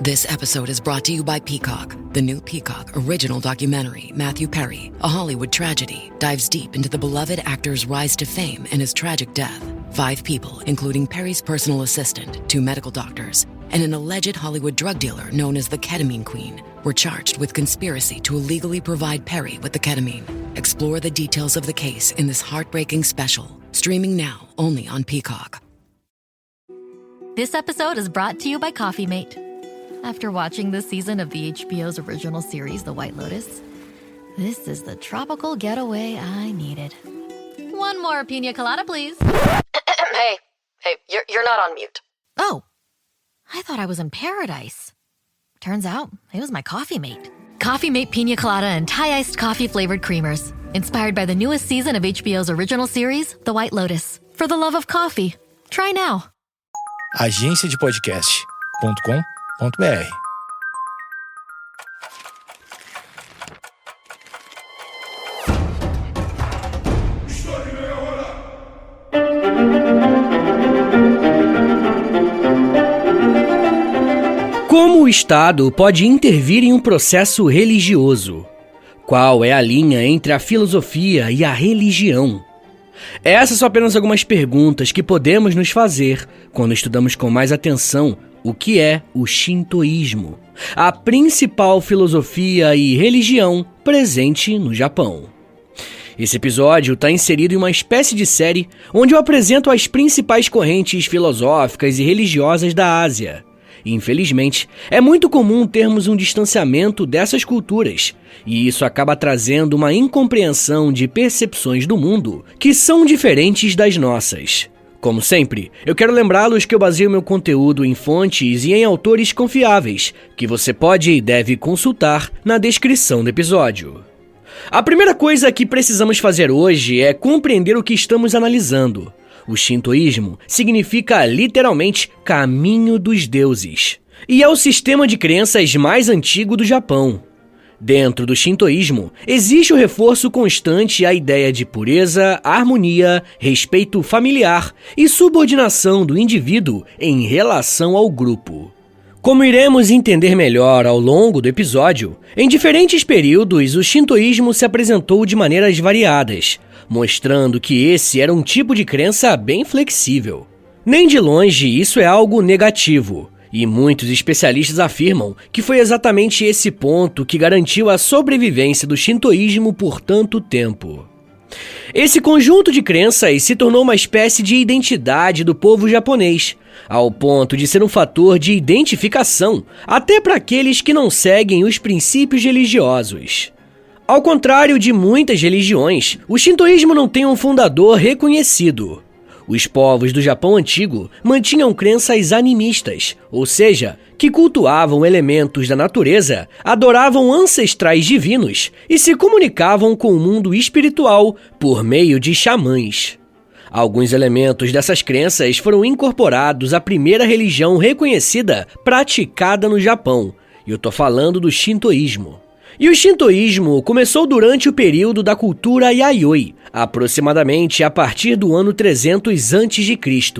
This episode is brought to you by Peacock. The new Peacock original documentary, Matthew Perry, A Hollywood Tragedy, dives deep into the beloved actor's rise to fame and his tragic death. 5 people, including Perry's personal assistant, 2 medical doctors, and an alleged Hollywood drug dealer known as the Ketamine Queen, were charged with conspiracy to illegally provide Perry with the ketamine. Explore the details of the case in this heartbreaking special, streaming now only on Peacock. This episode is brought to you by Coffee Mate. After watching this season of the HBO's original series, The White Lotus, this is the tropical getaway I needed. One more pina colada, please. Hey, you're not on mute. Oh, I thought I was in paradise. Turns out, it was my Coffee Mate. Coffee Mate Pina Colada and Thai-iced coffee-flavored creamers. Inspired by the newest season of HBO's original series, The White Lotus. For the love of coffee. Try now. agenciadepodcast.com.br. Como o Estado pode intervir em um processo religioso? Qual é a linha entre a filosofia e a religião? Essas são apenas algumas perguntas que podemos nos fazer quando estudamos com mais atenção o que é o shintoísmo, a principal filosofia e religião presente no Japão. Esse episódio está inserido em uma espécie de série onde eu apresento as principais correntes filosóficas e religiosas da Ásia. Infelizmente, é muito comum termos um distanciamento dessas culturas, e isso acaba trazendo uma incompreensão de percepções do mundo que são diferentes das nossas. Como sempre, eu quero lembrá-los que eu baseio meu conteúdo em fontes e em autores confiáveis, que você pode e deve consultar na descrição do episódio. A primeira coisa que precisamos fazer hoje é compreender o que estamos analisando. O shintoísmo significa literalmente caminho dos deuses, e é o sistema de crenças mais antigo do Japão. Dentro do shintoísmo, existe o reforço constante à ideia de pureza, harmonia, respeito familiar e subordinação do indivíduo em relação ao grupo. Como iremos entender melhor ao longo do episódio, em diferentes períodos o shintoísmo se apresentou de maneiras variadas, mostrando que esse era um tipo de crença bem flexível. Nem de longe isso é algo negativo, e muitos especialistas afirmam que foi exatamente esse ponto que garantiu a sobrevivência do shintoísmo por tanto tempo. Esse conjunto de crenças se tornou uma espécie de identidade do povo japonês, ao ponto de ser um fator de identificação até para aqueles que não seguem os princípios religiosos. Ao contrário de muitas religiões, o shintoísmo não tem um fundador reconhecido. Os povos do Japão antigo mantinham crenças animistas, ou seja, que cultuavam elementos da natureza, adoravam ancestrais divinos e se comunicavam com o mundo espiritual por meio de xamãs. Alguns elementos dessas crenças foram incorporados à primeira religião reconhecida praticada no Japão, e eu tô falando do shintoísmo. E o shintoísmo começou durante o período da cultura Yayoi, aproximadamente a partir do ano 300 a.C.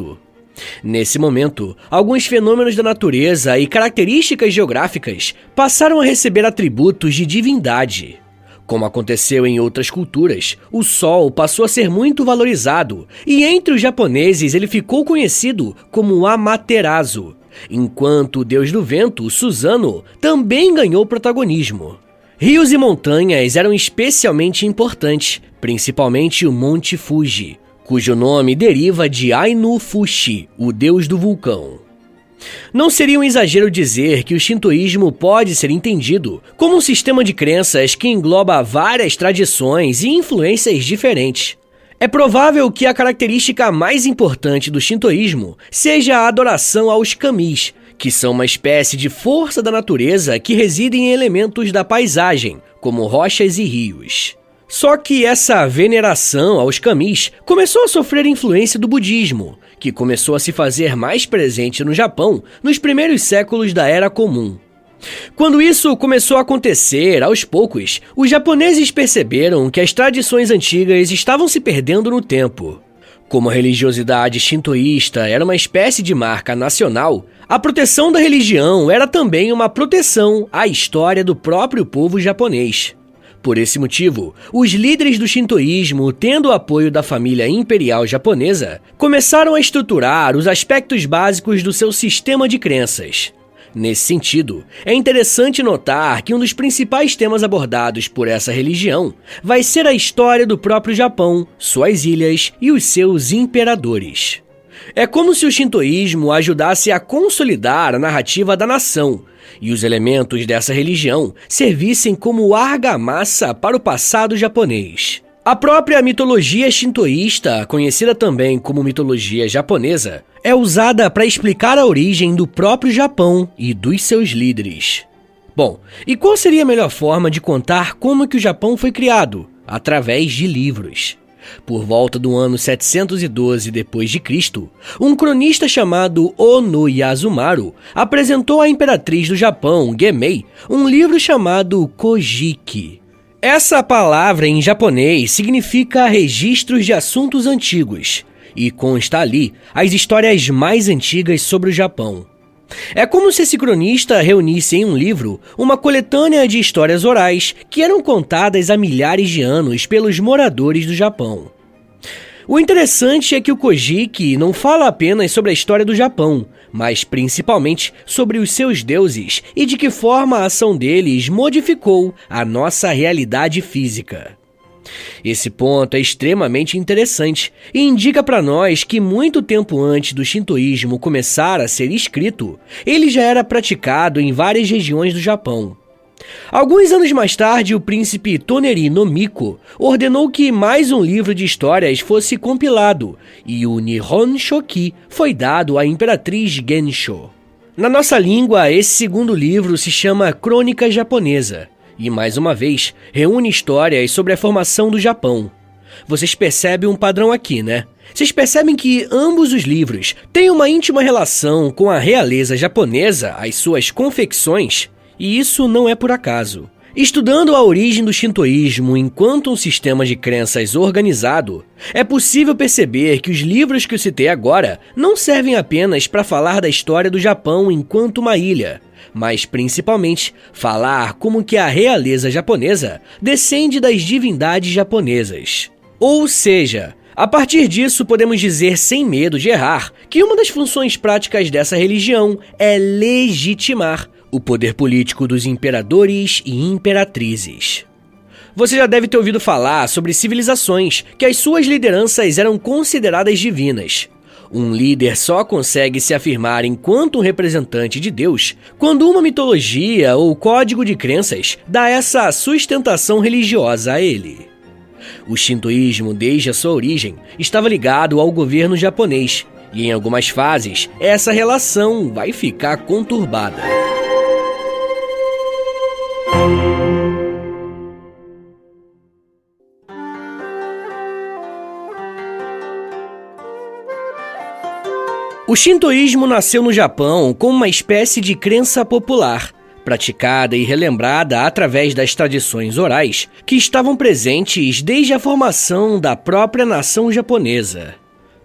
Nesse momento, alguns fenômenos da natureza e características geográficas passaram a receber atributos de divindade. Como aconteceu em outras culturas, o sol passou a ser muito valorizado, e entre os japoneses ele ficou conhecido como Amaterasu, enquanto o deus do vento, Susanoo, também ganhou protagonismo. Rios e montanhas eram especialmente importantes, principalmente o Monte Fuji, cujo nome deriva de Ainu Fushi, o deus do vulcão. Não seria um exagero dizer que o shintoísmo pode ser entendido como um sistema de crenças que engloba várias tradições e influências diferentes. É provável que a característica mais importante do shintoísmo seja a adoração aos kamis, que são uma espécie de força da natureza que residem em elementos da paisagem, como rochas e rios. Só que essa veneração aos kamis começou a sofrer influência do budismo, que começou a se fazer mais presente no Japão nos primeiros séculos da Era Comum. Quando isso começou a acontecer, aos poucos, os japoneses perceberam que as tradições antigas estavam se perdendo no tempo. Como a religiosidade shintoísta era uma espécie de marca nacional, A proteção da religião era também uma proteção à história do próprio povo japonês. Por esse motivo, os líderes do shintoísmo, tendo o apoio da família imperial japonesa, começaram a estruturar os aspectos básicos do seu sistema de crenças. Nesse sentido, é interessante notar que um dos principais temas abordados por essa religião vai ser a história do próprio Japão, suas ilhas e os seus imperadores. É como se o shintoísmo ajudasse a consolidar a narrativa da nação, e os elementos dessa religião servissem como argamassa para o passado japonês. A própria mitologia shintoísta, conhecida também como mitologia japonesa, é usada para explicar a origem do próprio Japão e dos seus líderes. Bom, e qual seria a melhor forma de contar como que o Japão foi criado? Através de livros. Por volta do ano 712 d.C., um cronista chamado Ono Yasumaru apresentou à imperatriz do Japão, Gemei, um livro chamado Kojiki. Essa palavra em japonês significa registros de assuntos antigos, e consta ali as histórias mais antigas sobre o Japão. É como se esse cronista reunisse em um livro uma coletânea de histórias orais que eram contadas há milhares de anos pelos moradores do Japão. O interessante é que o Kojiki não fala apenas sobre a história do Japão, mas principalmente sobre os seus deuses e de que forma a ação deles modificou a nossa realidade física. Esse ponto é extremamente interessante e indica para nós que muito tempo antes do shintoísmo começar a ser escrito, ele já era praticado em várias regiões do Japão. Alguns anos mais tarde, o príncipe Toneri no Miko ordenou que mais um livro de histórias fosse compilado e o Nihon Shoki foi dado à imperatriz Gensho. Na nossa língua, esse segundo livro se chama Crônica Japonesa. E, mais uma vez, reúne histórias sobre a formação do Japão. Vocês percebem um padrão aqui, né? Vocês percebem que ambos os livros têm uma íntima relação com a realeza japonesa, as suas confecções, e isso não é por acaso. Estudando a origem do shintoísmo enquanto um sistema de crenças organizado, é possível perceber que os livros que eu citei agora não servem apenas para falar da história do Japão enquanto uma ilha, mas principalmente falar como que a realeza japonesa descende das divindades japonesas. Ou seja, a partir disso podemos dizer sem medo de errar que uma das funções práticas dessa religião é legitimar o poder político dos imperadores e imperatrizes. Você já deve ter ouvido falar sobre civilizações que as suas lideranças eram consideradas divinas. Um líder só consegue se afirmar enquanto um representante de Deus quando uma mitologia ou código de crenças dá essa sustentação religiosa a ele. O shintoísmo, desde a sua origem, estava ligado ao governo japonês, e em algumas fases, essa relação vai ficar conturbada. O shintoísmo nasceu no Japão como uma espécie de crença popular, praticada e relembrada através das tradições orais que estavam presentes desde a formação da própria nação japonesa.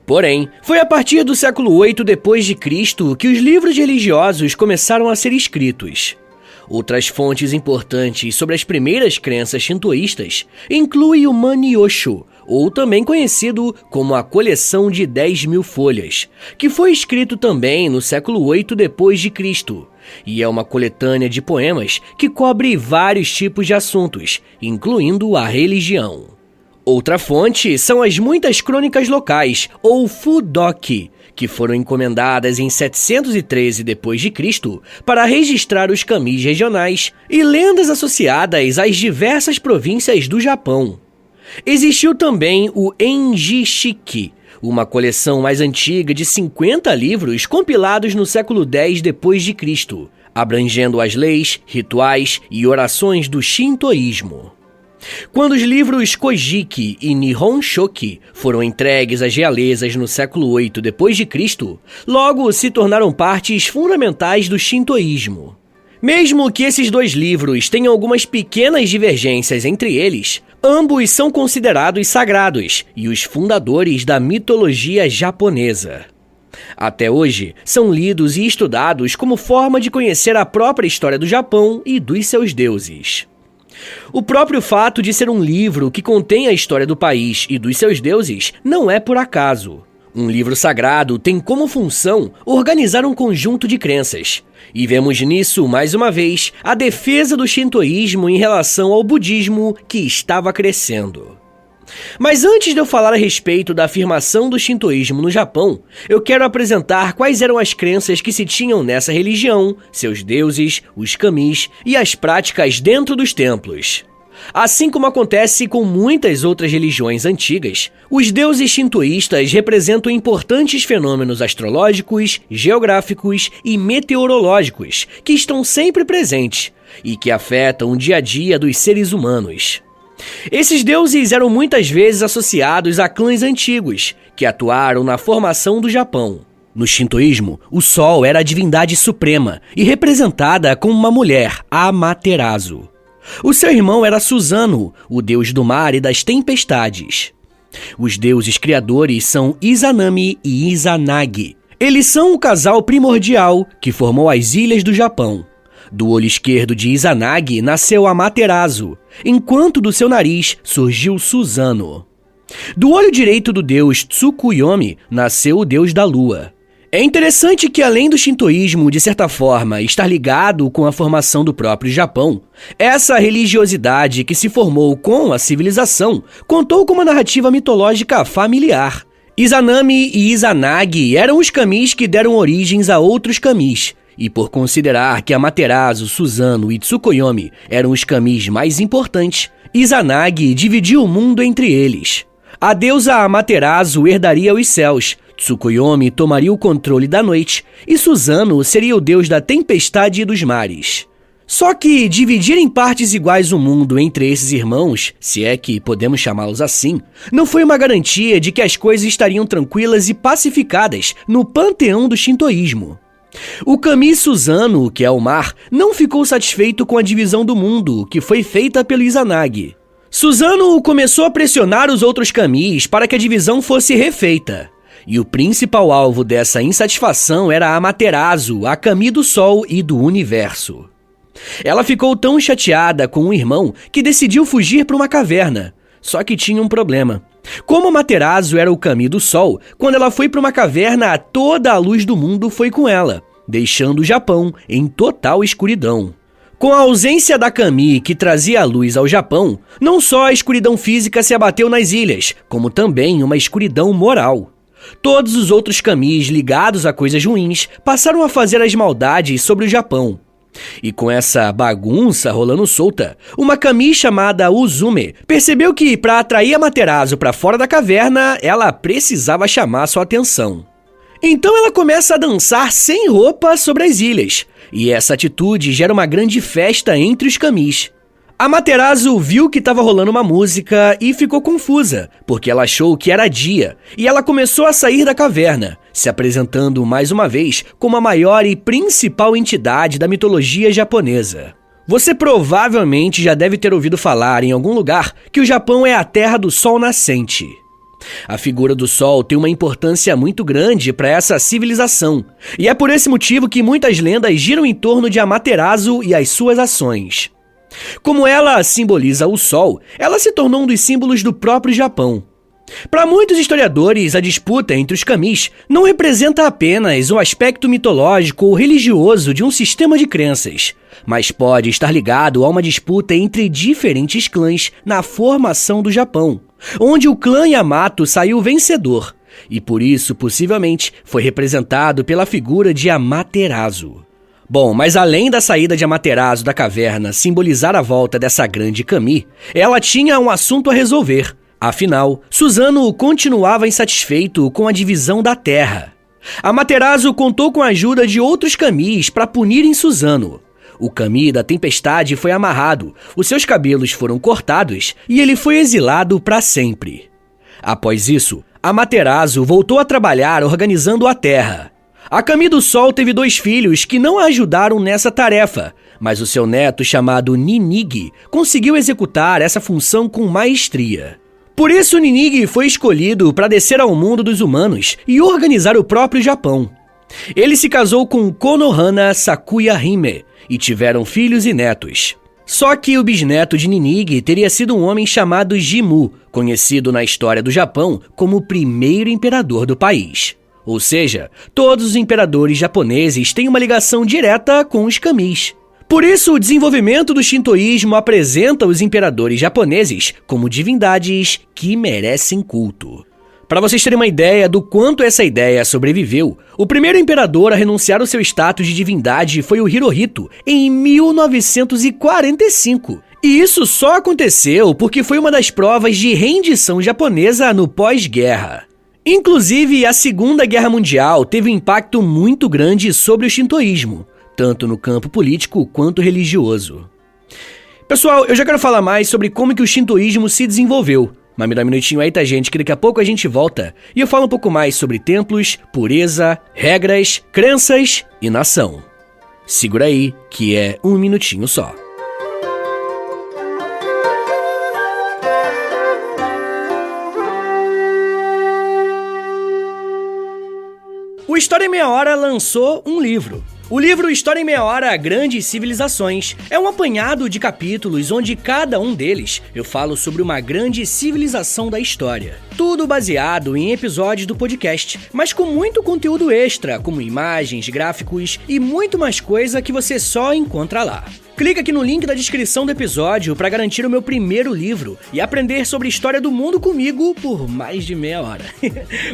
Porém, foi a partir do século VIII d.C. que os livros religiosos começaram a ser escritos. Outras fontes importantes sobre as primeiras crenças shintoístas incluem o Manyoshu, ou também conhecido como a Coleção de 10.000 Folhas, que foi escrito também no século VIII d.C., e é uma coletânea de poemas que cobre vários tipos de assuntos, incluindo a religião. Outra fonte são as muitas crônicas locais, ou Fudoki, que foram encomendadas em 713 d.C. para registrar os kamis regionais e lendas associadas às diversas províncias do Japão. Existiu também o Enji-shiki, uma coleção mais antiga de 50 livros compilados no século X d.C., abrangendo as leis, rituais e orações do shintoísmo. Quando os livros Kojiki e Nihon Shoki foram entregues às realezas no século VIII d.C., logo se tornaram partes fundamentais do shintoísmo. Mesmo que esses dois livros tenham algumas pequenas divergências entre eles, ambos são considerados sagrados e os fundadores da mitologia japonesa. Até hoje, são lidos e estudados como forma de conhecer a própria história do Japão e dos seus deuses. O próprio fato de ser um livro que contém a história do país e dos seus deuses não é por acaso. Um livro sagrado tem como função organizar um conjunto de crenças. E vemos nisso, mais uma vez, a defesa do shintoísmo em relação ao budismo que estava crescendo. Mas antes de eu falar a respeito da afirmação do shintoísmo no Japão, eu quero apresentar quais eram as crenças que se tinham nessa religião, seus deuses, os kamis e as práticas dentro dos templos. Assim como acontece com muitas outras religiões antigas, os deuses shintoístas representam importantes fenômenos astrológicos, geográficos e meteorológicos que estão sempre presentes e que afetam o dia a dia dos seres humanos. Esses deuses eram muitas vezes associados a clãs antigos, que atuaram na formação do Japão. No shintoísmo, o Sol era a divindade suprema e representada como uma mulher, a Amaterasu. O seu irmão era Susanoo, o deus do mar e das tempestades. Os deuses criadores são Izanami e Izanagi. Eles são o casal primordial que formou as ilhas do Japão. Do olho esquerdo de Izanagi nasceu Amaterasu, enquanto do seu nariz surgiu Susanoo. Do olho direito do deus Tsukuyomi nasceu o deus da lua. É interessante que, além do shintoísmo, de certa forma, estar ligado com a formação do próprio Japão, essa religiosidade que se formou com a civilização contou com uma narrativa mitológica familiar. Izanami e Izanagi eram os kamis que deram origens a outros kamis, e por considerar que Amaterasu, Susanoo e Tsukuyomi eram os kamis mais importantes, Izanagi dividiu o mundo entre eles. A deusa Amaterasu herdaria os céus, Tsukuyomi tomaria o controle da noite e Susanoo seria o deus da tempestade e dos mares. Só que dividir em partes iguais o mundo entre esses irmãos, se é que podemos chamá-los assim, não foi uma garantia de que as coisas estariam tranquilas e pacificadas no panteão do shintoísmo. O kami Susanoo, que é o mar, não ficou satisfeito com a divisão do mundo que foi feita pelo Izanagi. Susanoo começou a pressionar os outros kamis para que a divisão fosse refeita. E o principal alvo dessa insatisfação era a Amaterasu, a kami do Sol e do Universo. Ela ficou tão chateada com o irmão que decidiu fugir para uma caverna. Só que tinha um problema. Como Amaterasu era o kami do Sol, quando ela foi para uma caverna, toda a luz do mundo foi com ela, deixando o Japão em total escuridão. Com a ausência da kami que trazia a luz ao Japão, não só a escuridão física se abateu nas ilhas, como também uma escuridão moral. Todos os outros kamis ligados a coisas ruins passaram a fazer as maldades sobre o Japão. E com essa bagunça rolando solta, uma kami chamada Uzume percebeu que, para atrair Amaterasu para fora da caverna, ela precisava chamar sua atenção. Então ela começa a dançar sem roupa sobre as ilhas, e essa atitude gera uma grande festa entre os kamis. Amaterasu viu que estava rolando uma música e ficou confusa, porque ela achou que era dia, e ela começou a sair da caverna, se apresentando mais uma vez como a maior e principal entidade da mitologia japonesa. Você provavelmente já deve ter ouvido falar em algum lugar que o Japão é a terra do sol nascente. A figura do sol tem uma importância muito grande para essa civilização, e é por esse motivo que muitas lendas giram em torno de Amaterasu e as suas ações. Como ela simboliza o Sol, ela se tornou um dos símbolos do próprio Japão. Para muitos historiadores, a disputa entre os kamis não representa apenas um aspecto mitológico ou religioso de um sistema de crenças, mas pode estar ligado a uma disputa entre diferentes clãs na formação do Japão, onde o clã Yamato saiu vencedor, e por isso possivelmente foi representado pela figura de Amaterasu. Bom, mas além da saída de Amaterasu da caverna simbolizar a volta dessa grande kami, ela tinha um assunto a resolver. Afinal, Susanoo continuava insatisfeito com a divisão da terra. Amaterasu contou com a ajuda de outros kamis para punirem Susanoo. O kami da tempestade foi amarrado, os seus cabelos foram cortados e ele foi exilado para sempre. Após isso, Amaterasu voltou a trabalhar organizando a terra. A kami do Sol teve 2 filhos que não a ajudaram nessa tarefa, mas o seu neto chamado Ninigi conseguiu executar essa função com maestria. Por isso, Ninigi foi escolhido para descer ao mundo dos humanos e organizar o próprio Japão. Ele se casou com Konohana Sakuya Hime e tiveram filhos e netos. Só que o bisneto de Ninigi teria sido um homem chamado Jimmu, conhecido na história do Japão como o primeiro imperador do país. Ou seja, todos os imperadores japoneses têm uma ligação direta com os kamis. Por isso, o desenvolvimento do shintoísmo apresenta os imperadores japoneses como divindades que merecem culto. Para vocês terem uma ideia do quanto essa ideia sobreviveu, o primeiro imperador a renunciar ao seu status de divindade foi o Hirohito, em 1945. E isso só aconteceu porque foi uma das provas de rendição japonesa no pós-guerra. Inclusive, a Segunda Guerra Mundial teve um impacto muito grande sobre o shintoísmo, tanto no campo político quanto religioso. Pessoal, eu já quero falar mais sobre como que o shintoísmo se desenvolveu, mas me dá um minutinho aí, tá, gente, que daqui a pouco a gente volta e eu falo um pouco mais sobre templos, pureza, regras, crenças e nação. Segura aí, que é um minutinho só. O História em Meia Hora lançou um livro. O livro História em Meia Hora, Grandes Civilizações, é um apanhado de capítulos onde cada um deles eu falo sobre uma grande civilização da história. Tudo baseado em episódios do podcast, mas com muito conteúdo extra, como imagens, gráficos e muito mais coisa que você só encontra lá. Clica aqui no link da descrição do episódio para garantir o meu primeiro livro e aprender sobre a história do mundo comigo por mais de meia hora.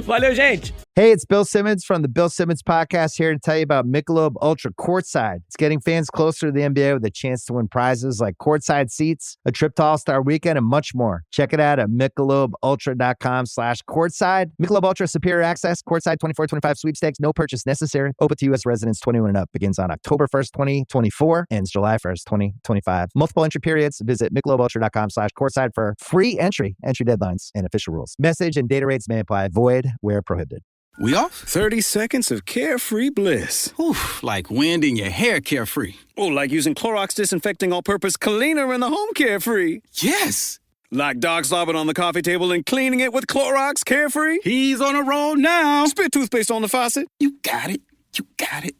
Valeu, gente! Hey, it's Bill Simmons from the Bill Simmons Podcast here to tell you about Michelob Ultra Courtside. It's getting fans closer to the NBA with a chance to win prizes like courtside seats, a trip to All-Star Weekend, and much more. Check it out at MichelobUltra.com/courtside. Michelob Ultra Superior Access, Courtside 24-25 Sweepstakes, no purchase necessary. Open to U.S. residents 21 and up. Begins on October 1st, 2024. Ends July 1st, 2025. Multiple entry periods. Visit MichelobUltra.com/courtside for free entry deadlines, and official rules. Message and data rates may apply. Void where prohibited. We off? 30 seconds of carefree bliss. Oof, like wind in your hair carefree. Oh, like using Clorox Disinfecting All-Purpose Cleaner in the home carefree. Yes! Like dog slobbing on the coffee table and cleaning it with Clorox Carefree. He's on a roll now. Spit toothpaste on the faucet. You got it. You got it.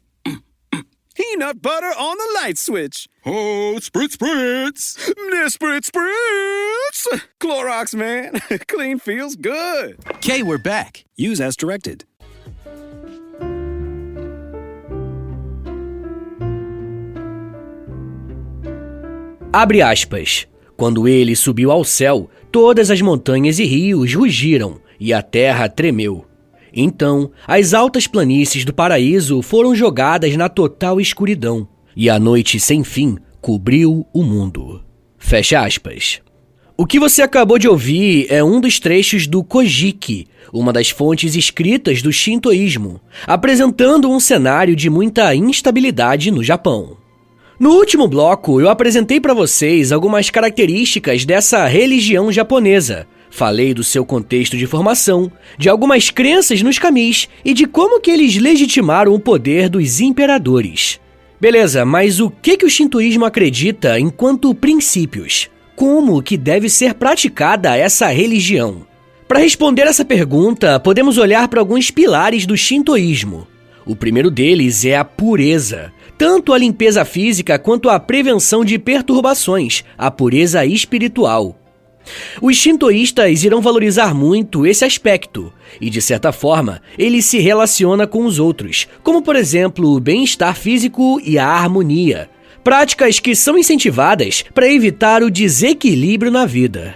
Peanut butter on the light switch. Oh, spritz, spritz. Spritz, spritz. Clorox, man. Clean feels good. Okay, we're back. Use as directed. Abre aspas. Quando ele subiu ao céu, todas as montanhas e rios rugiram e a terra tremeu. Então, as altas planícies do paraíso foram jogadas na total escuridão, e a noite sem fim cobriu o mundo. Fecha aspas. O que você acabou de ouvir é um dos trechos do Kojiki, uma das fontes escritas do shintoísmo, apresentando um cenário de muita instabilidade no Japão. No último bloco, eu apresentei para vocês algumas características dessa religião japonesa. Falei do seu contexto de formação, de algumas crenças nos kamis e de como que eles legitimaram o poder dos imperadores. Beleza, mas o que o shintoísmo acredita enquanto princípios? Como que deve ser praticada essa religião? Para responder essa pergunta, podemos olhar para alguns pilares do shintoísmo. O primeiro deles é a pureza. Tanto a limpeza física quanto a prevenção de perturbações, a pureza espiritual. Os shintoístas irão valorizar muito esse aspecto, e de certa forma, ele se relaciona com os outros, como por exemplo o bem-estar físico e a harmonia, práticas que são incentivadas para evitar o desequilíbrio na vida.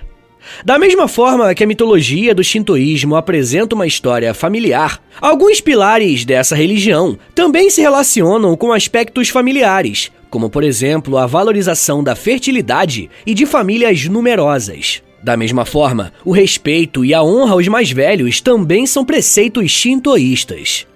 Da mesma forma que a mitologia do shintoísmo apresenta uma história familiar, alguns pilares dessa religião também se relacionam com aspectos familiares, como por exemplo a valorização da fertilidade e de famílias numerosas. Da mesma forma, o respeito e a honra aos mais velhos também são preceitos shintoístas.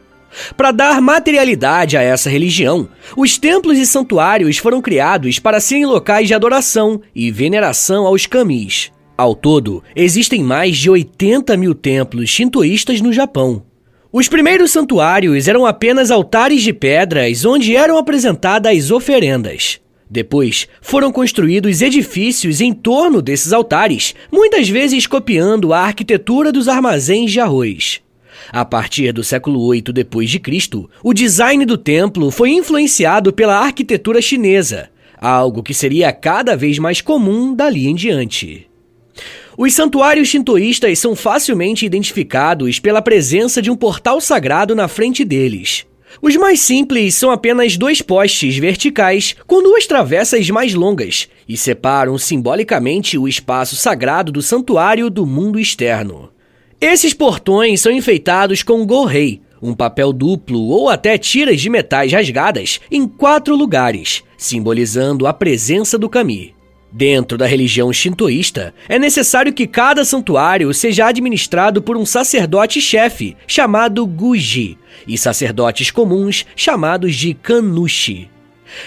Para dar materialidade a essa religião, os templos e santuários foram criados para serem locais de adoração e veneração aos kamis. Ao todo, existem mais de 80 mil templos shintoístas no Japão. Os primeiros santuários eram apenas altares de pedras onde eram apresentadas oferendas. Depois, foram construídos edifícios em torno desses altares, muitas vezes copiando a arquitetura dos armazéns de arroz. A partir do século VIII d.C., o design do templo foi influenciado pela arquitetura chinesa, algo que seria cada vez mais comum dali em diante. Os santuários shintoístas são facilmente identificados pela presença de um portal sagrado na frente deles. Os mais simples são apenas 2 postes verticais com 2 travessas mais longas e separam simbolicamente o espaço sagrado do santuário do mundo externo. Esses portões são enfeitados com go-rei, um papel duplo ou até tiras de metais rasgadas em 4 lugares, simbolizando a presença do kami. Dentro da religião shintoísta, é necessário que cada santuário seja administrado por um sacerdote-chefe, chamado Guji, e sacerdotes comuns, chamados de Kannushi.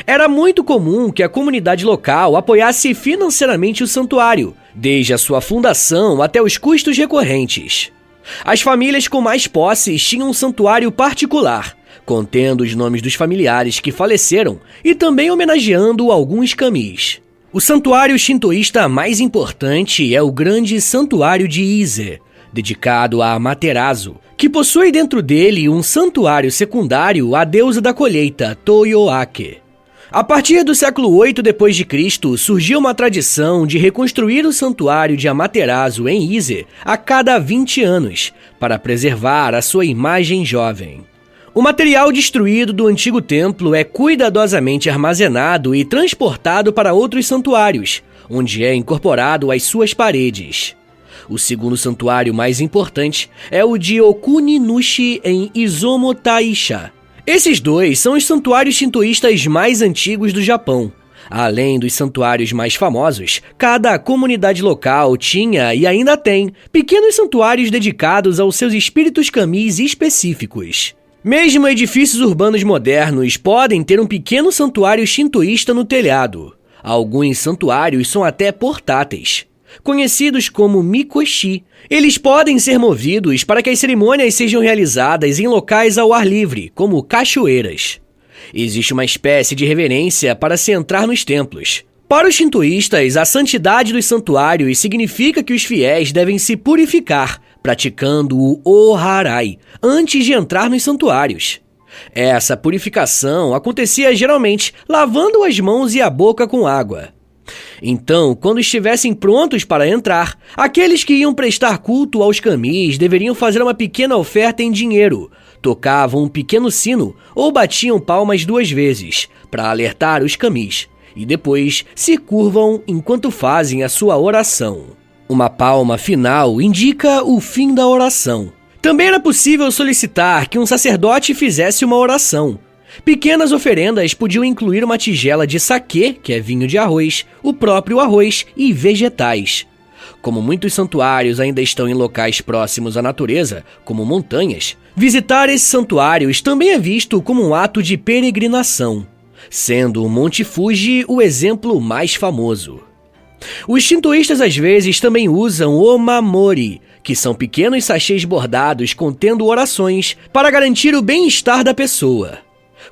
Era muito comum que a comunidade local apoiasse financeiramente o santuário, desde a sua fundação até os custos recorrentes. As famílias com mais posses tinham um santuário particular, contendo os nomes dos familiares que faleceram e também homenageando alguns kamis. O santuário shintoísta mais importante é o Grande Santuário de Ise, dedicado a Amaterasu, que possui dentro dele um santuário secundário à deusa da colheita, Toyoake. A partir do século VIII d.C., surgiu uma tradição de reconstruir o santuário de Amaterasu em Ise a cada 20 anos, para preservar a sua imagem jovem. O material destruído do antigo templo é cuidadosamente armazenado e transportado para outros santuários, onde é incorporado às suas paredes. O segundo santuário mais importante é o de Okuninushi em Izumo Taisha. Esses 2 são os santuários shintoístas mais antigos do Japão. Além dos santuários mais famosos, cada comunidade local tinha e ainda tem pequenos santuários dedicados aos seus espíritos kamis específicos. Mesmo edifícios urbanos modernos podem ter um pequeno santuário shintoísta no telhado. Alguns santuários são até portáteis. Conhecidos como mikoshi, eles podem ser movidos para que as cerimônias sejam realizadas em locais ao ar livre, como cachoeiras. Existe uma espécie de reverência para se entrar nos templos. Para os shintoístas, a santidade dos santuários significa que os fiéis devem se purificar, praticando o oharai, antes de entrar nos santuários. Essa purificação acontecia geralmente lavando as mãos e a boca com água. Então, quando estivessem prontos para entrar, aqueles que iam prestar culto aos kamis deveriam fazer uma pequena oferta em dinheiro, tocavam um pequeno sino ou batiam palmas 2 vezes, para alertar os kamis, e depois se curvam enquanto fazem a sua oração. Uma palma final indica o fim da oração. Também era possível solicitar que um sacerdote fizesse uma oração. Pequenas oferendas podiam incluir uma tigela de saquê, que é vinho de arroz, o próprio arroz e vegetais. Como muitos santuários ainda estão em locais próximos à natureza, como montanhas, visitar esses santuários também é visto como um ato de peregrinação, sendo o Monte Fuji o exemplo mais famoso. Os shintoístas às vezes também usam o mamori, que são pequenos sachês bordados contendo orações para garantir o bem-estar da pessoa.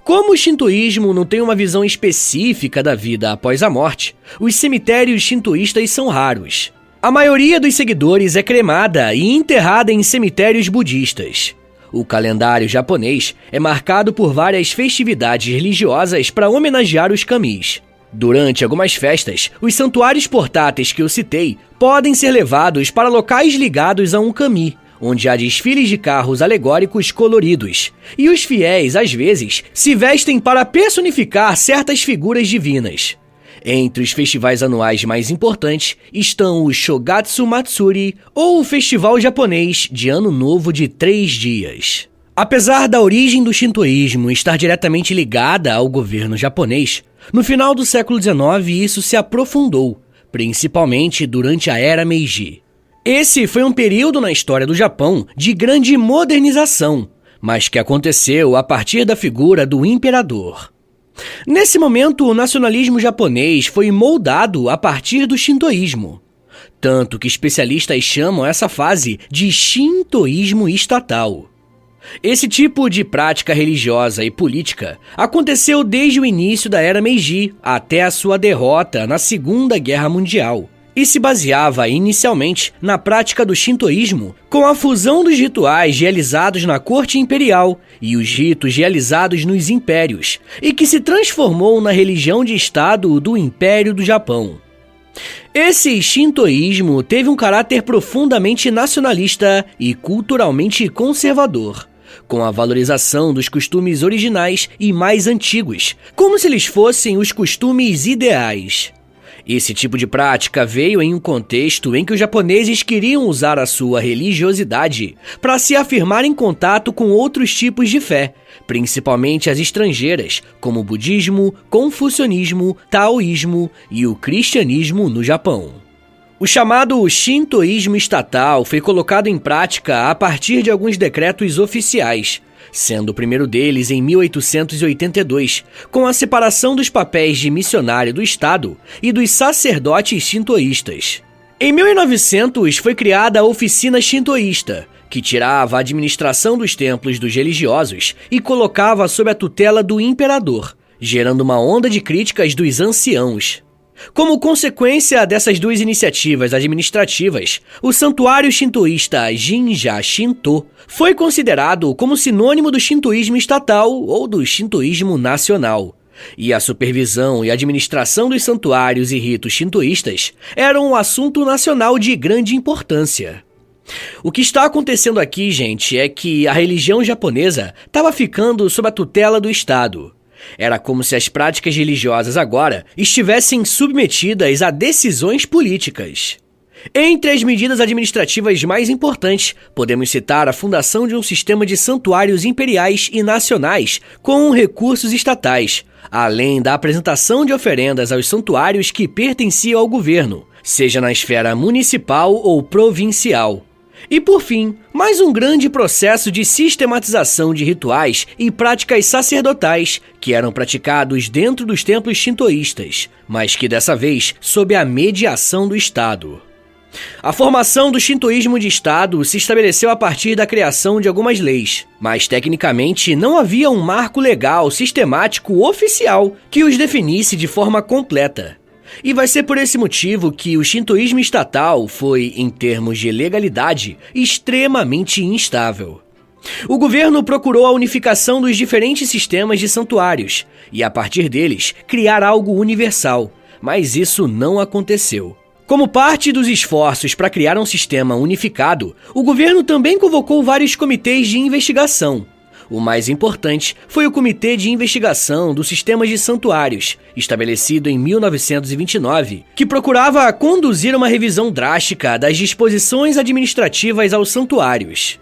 Como o shintoísmo não tem uma visão específica da vida após a morte, os cemitérios shintoístas são raros. A maioria dos seguidores é cremada e enterrada em cemitérios budistas. O calendário japonês é marcado por várias festividades religiosas para homenagear os kamis. Durante algumas festas, os santuários portáteis que eu citei podem ser levados para locais ligados a um kami, onde há desfiles de carros alegóricos coloridos, e os fiéis, às vezes, se vestem para personificar certas figuras divinas. Entre os festivais anuais mais importantes estão o Shogatsu Matsuri, ou o festival japonês de Ano Novo de 3 dias. Apesar da origem do shintoísmo estar diretamente ligada ao governo japonês, no final do século XIX isso se aprofundou, principalmente durante a Era Meiji. Esse foi um período na história do Japão de grande modernização, mas que aconteceu a partir da figura do imperador. Nesse momento, o nacionalismo japonês foi moldado a partir do shintoísmo, tanto que especialistas chamam essa fase de shintoísmo estatal. Esse tipo de prática religiosa e política aconteceu desde o início da Era Meiji até a sua derrota na Segunda Guerra Mundial, e se baseava inicialmente na prática do shintoísmo, com a fusão dos rituais realizados na corte imperial e os ritos realizados nos impérios, e que se transformou na religião de Estado do Império do Japão. Esse shintoísmo teve um caráter profundamente nacionalista e culturalmente conservador, com a valorização dos costumes originais e mais antigos, como se eles fossem os costumes ideais. Esse tipo de prática veio em um contexto em que os japoneses queriam usar a sua religiosidade para se afirmar em contato com outros tipos de fé, principalmente as estrangeiras, como o budismo, confucionismo, taoísmo e o cristianismo no Japão. O chamado shintoísmo estatal foi colocado em prática a partir de alguns decretos oficiais, sendo o primeiro deles em 1882, com a separação dos papéis de missionário do Estado e dos sacerdotes shintoístas. Em 1900 foi criada a Oficina Shintoísta, que tirava a administração dos templos dos religiosos e colocava sob a tutela do imperador, gerando uma onda de críticas dos anciãos. Como consequência dessas duas iniciativas administrativas, o santuário shintoísta Jinja Shinto foi considerado como sinônimo do shintoísmo estatal ou do shintoísmo nacional. E a supervisão e administração dos santuários e ritos shintoístas eram um assunto nacional de grande importância. O que está acontecendo aqui, gente, é que a religião japonesa estava ficando sob a tutela do Estado. Era como se as práticas religiosas agora estivessem submetidas a decisões políticas. Entre as medidas administrativas mais importantes, podemos citar a fundação de um sistema de santuários imperiais e nacionais com recursos estatais, além da apresentação de oferendas aos santuários que pertenciam ao governo, seja na esfera municipal ou provincial. E por fim, mais um grande processo de sistematização de rituais e práticas sacerdotais que eram praticados dentro dos templos shintoístas, mas que dessa vez sob a mediação do Estado. A formação do shintoísmo de Estado se estabeleceu a partir da criação de algumas leis, mas tecnicamente não havia um marco legal sistemático oficial que os definisse de forma completa. E vai ser por esse motivo que o shintoísmo estatal foi, em termos de legalidade, extremamente instável. O governo procurou a unificação dos diferentes sistemas de santuários e, a partir deles, criar algo universal, mas isso não aconteceu. Como parte dos esforços para criar um sistema unificado, o governo também convocou vários comitês de investigação. O mais importante foi o Comitê de Investigação dos Sistemas de Santuários, estabelecido em 1929, que procurava conduzir uma revisão drástica das disposições administrativas aos santuários.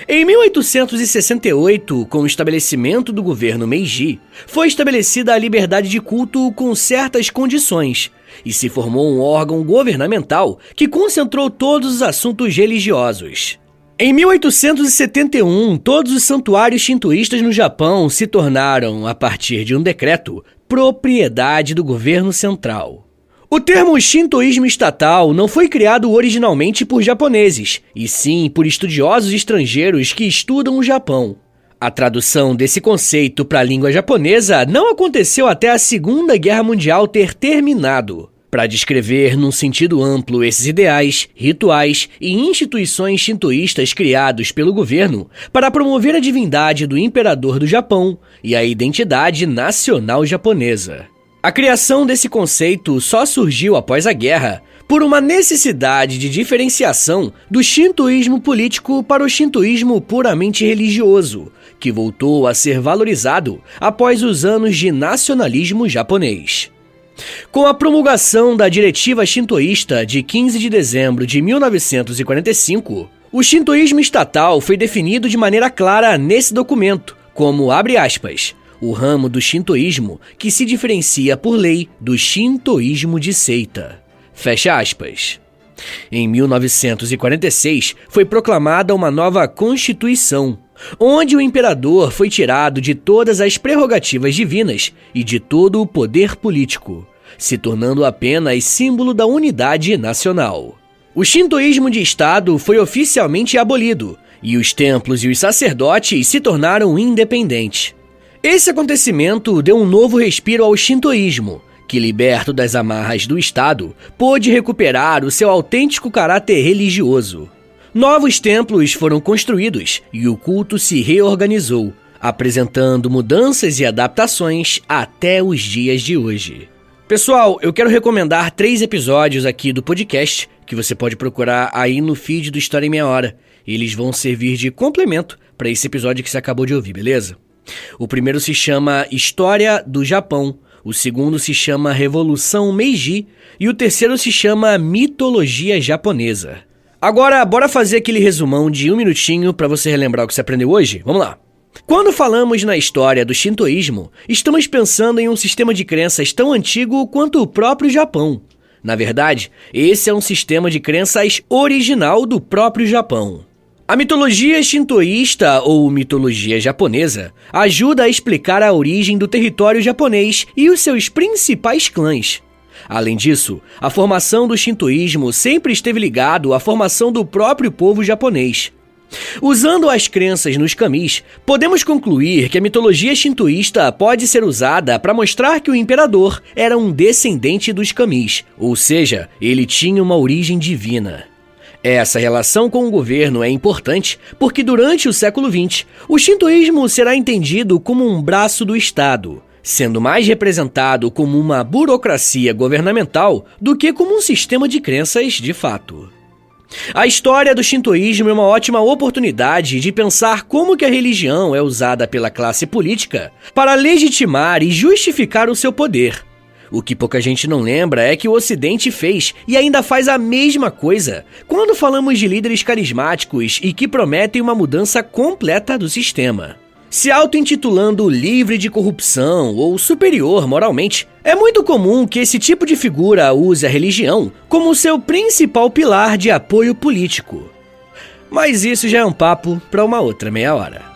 Em 1868, com o estabelecimento do governo Meiji, foi estabelecida a liberdade de culto com certas condições, e se formou um órgão governamental que concentrou todos os assuntos religiosos. Em 1871, todos os santuários shintoístas no Japão se tornaram, a partir de um decreto, propriedade do governo central. O termo shintoísmo estatal não foi criado originalmente por japoneses, e sim por estudiosos estrangeiros que estudam o Japão. A tradução desse conceito para a língua japonesa não aconteceu até a Segunda Guerra Mundial ter terminado. Para descrever num sentido amplo esses ideais, rituais e instituições shintoístas criados pelo governo para promover a divindade do imperador do Japão e a identidade nacional japonesa. A criação desse conceito só surgiu após a guerra por uma necessidade de diferenciação do shintoísmo político para o shintoísmo puramente religioso, que voltou a ser valorizado após os anos de nacionalismo japonês. Com a promulgação da Diretiva Shintoísta de 15 de dezembro de 1945, o shintoísmo estatal foi definido de maneira clara nesse documento, como, abre aspas, o ramo do shintoísmo que se diferencia por lei do shintoísmo de seita. Fecha aspas. Em 1946, foi proclamada uma nova Constituição, onde o imperador foi tirado de todas as prerrogativas divinas e de todo o poder político, se tornando apenas símbolo da unidade nacional. O shintoísmo de Estado foi oficialmente abolido e os templos e os sacerdotes se tornaram independentes. Esse acontecimento deu um novo respiro ao shintoísmo, que, liberto das amarras do Estado, pôde recuperar o seu autêntico caráter religioso. Novos templos foram construídos e o culto se reorganizou, apresentando mudanças e adaptações até os dias de hoje. Pessoal, eu quero recomendar 3 episódios aqui do podcast que você pode procurar aí no feed do História em Meia Hora. Eles vão servir de complemento para esse episódio que você acabou de ouvir, beleza? O primeiro se chama História do Japão, o segundo se chama Revolução Meiji e o terceiro se chama Mitologia Japonesa. Agora, bora fazer aquele resumão de 1 minutinho para você relembrar o que você aprendeu hoje? Vamos lá! Quando falamos na história do shintoísmo, estamos pensando em um sistema de crenças tão antigo quanto o próprio Japão. Na verdade, esse é um sistema de crenças original do próprio Japão. A mitologia shintoísta ou mitologia japonesa ajuda a explicar a origem do território japonês e os seus principais clãs. Além disso, a formação do shintoísmo sempre esteve ligado à formação do próprio povo japonês. Usando as crenças nos kamis, podemos concluir que a mitologia shintoísta pode ser usada para mostrar que o imperador era um descendente dos kamis, ou seja, ele tinha uma origem divina. Essa relação com o governo é importante porque durante o século XX, o shintoísmo será entendido como um braço do Estado, sendo mais representado como uma burocracia governamental do que como um sistema de crenças de fato. A história do shintoísmo é uma ótima oportunidade de pensar como que a religião é usada pela classe política para legitimar e justificar o seu poder. O que pouca gente não lembra é que o Ocidente fez e ainda faz a mesma coisa quando falamos de líderes carismáticos e que prometem uma mudança completa do sistema. Se auto-intitulando livre de corrupção ou superior moralmente, é muito comum que esse tipo de figura use a religião como seu principal pilar de apoio político. Mas isso já é um papo para uma outra meia hora.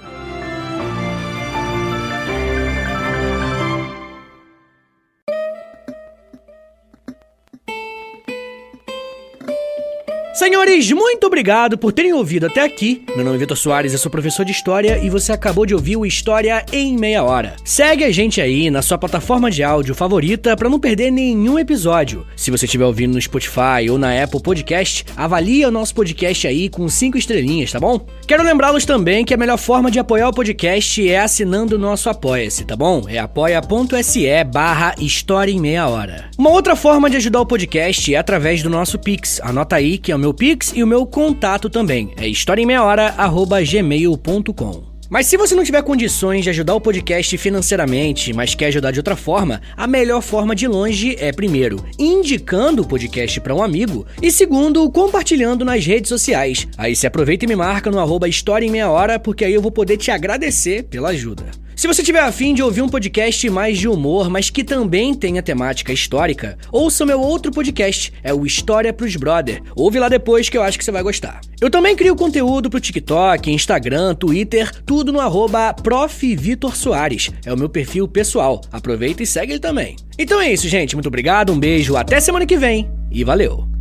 Senhores, muito obrigado por terem ouvido até aqui. Meu nome é Vitor Soares, eu sou professor de História e você acabou de ouvir o História em Meia Hora. Segue a gente aí na sua plataforma de áudio favorita para não perder nenhum episódio. Se você estiver ouvindo no Spotify ou na Apple Podcast, avalia o nosso podcast aí com 5 estrelinhas, tá bom? Quero lembrá-los também que a melhor forma de apoiar o podcast é assinando o nosso Apoia-se, tá bom? É apoia.se/História em Meia Hora. Uma outra forma de ajudar o podcast é através do nosso Pix. Anota aí que é o meu Pix e o meu contato também. É historiaemmeiahora@gmail.com. Mas se você não tiver condições de ajudar o podcast financeiramente, mas quer ajudar de outra forma, a melhor forma de longe é, primeiro, indicando o podcast para um amigo e, segundo, compartilhando nas redes sociais. Aí você aproveita e me marca no @História em Meia Hora, porque aí eu vou poder te agradecer pela ajuda. Se você tiver afim de ouvir um podcast mais de humor, mas que também tenha temática histórica, ouça meu outro podcast, é o História pros Brother. Ouve lá depois que eu acho que você vai gostar. Eu também crio conteúdo pro TikTok, Instagram, Twitter, tudo no @Prof. Vitor Soares. É o meu perfil pessoal. Aproveita e segue ele também. Então é isso, gente. Muito obrigado, um beijo, até semana que vem e valeu!